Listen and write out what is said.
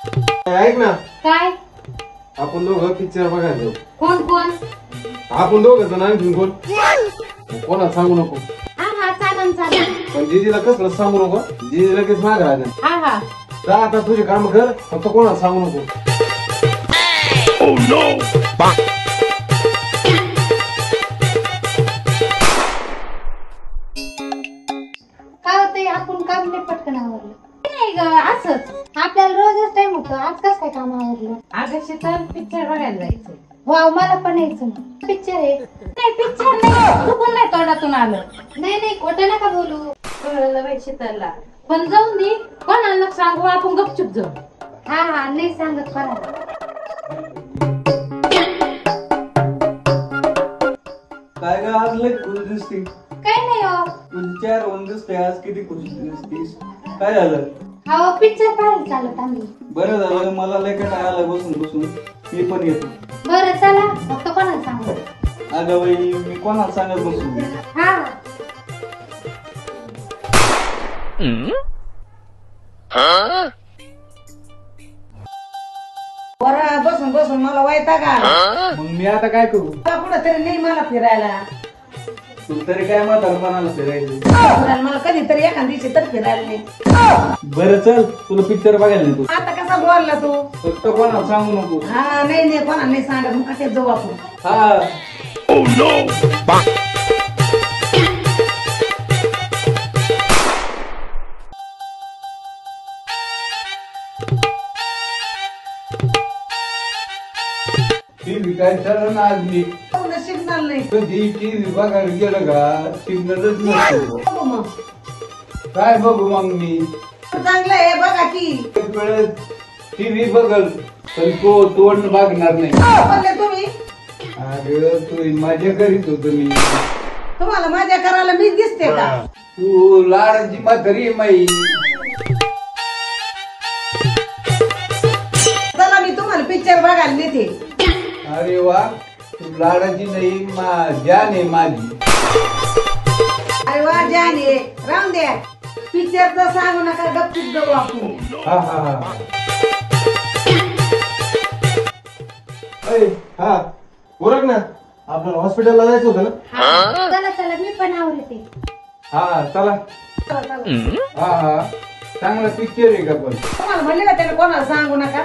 ऐक ना, काय आपण दोघं पिक्चर बघायला जाऊ. कोण कोण? आपण दोघं जण आणखीन कोण? कोणाला सांगू नको. हा हा चालन चालन. पण जीजीला कसलं सांगू नको. जीजी लगेच माग राहणार. हा हा जा आता तुझे काम कर, फक्त कोणाला सांगू नको. काय होतंय आपण काम नाही पटकन आवरलं. नाही ग असंच आपल्याला रोजच टाइम होतो. आज कस काय काम आवरलं? अगं शीतल पिक्चर बघायला जायचं. वाव मला पण यायचं ना. पिक्चर आहे? नाही पिक्चर नाही चुकून नाही तोंडातून आलं. नाही खोटं नका बोलू. कळलं बाई शीतलला. पण जाऊन दे कोणाला सांगू आपण गपचूप जाऊ. हा हा नाही सांगत कोणाला. काय ग आज लय खुश दिसती. काय नाही हो. तुझी चेहरा होऊन दिसते आज किती खुश दिसतीस. काय झालं? हो पिक्चर पाहायला चालत आम्ही. बरं झालं मला लय काय आलं बसून बसून मी पण येतो. बरं चला फक्त कोणाला सांगू. अगं बाई मी कोणाला सांगत बसून. हा बरं बसून बसून मला वैताग आला. मग मी आता काय करू? कुठं तरी नाही मला फिरायला. तुला तरी काय म्हातारपणाला फिरायचं. फिरायला मला कधीतरी एखाद दिवशी तर फिरायला नाही. बरं चल तुला पिक्चर बघायला नेतो. आता कसा बोलला तू? फक्त कोणाला सांगू नको. हा नाही कोणा नाही सांगत मग कसे जाऊ आपण. हा टीव्ही काय ठरलं ना आज मी सिग्नल नाही. कधी टीव्ही बघायला गेलं का सिग्नलच नसतो. बघू मग काय बघू मग मी चांगलं आहे बघा की. एक वेळेस टीव्ही बघल पण तो तोंड बघणार नाही. बोलले तुम्ही. अगं तू मजा करीत होतो मी. तुम्हाला मजा करायला मी दिसते का? तू लाडाची म्हातारी आहे माई. चला मी तुम्हाला पिक्चर बघायला नेते. अरे वा तू लाडाची नाही जान आहे माझी. अरे वा जाने राहून द्या. पिक्चरचं सांगू नका गपचूप जाऊ आपण. हा हा हा अरे हा ओरख ना, आपल्याला हॉस्पिटलला जायचं होतं ना. चला चला मी पण आवडते. हा चला. हा हा चांगला पिक्चर आहे का पण. तुम्हाला म्हणले का त्याला कोणाला सांगू नका.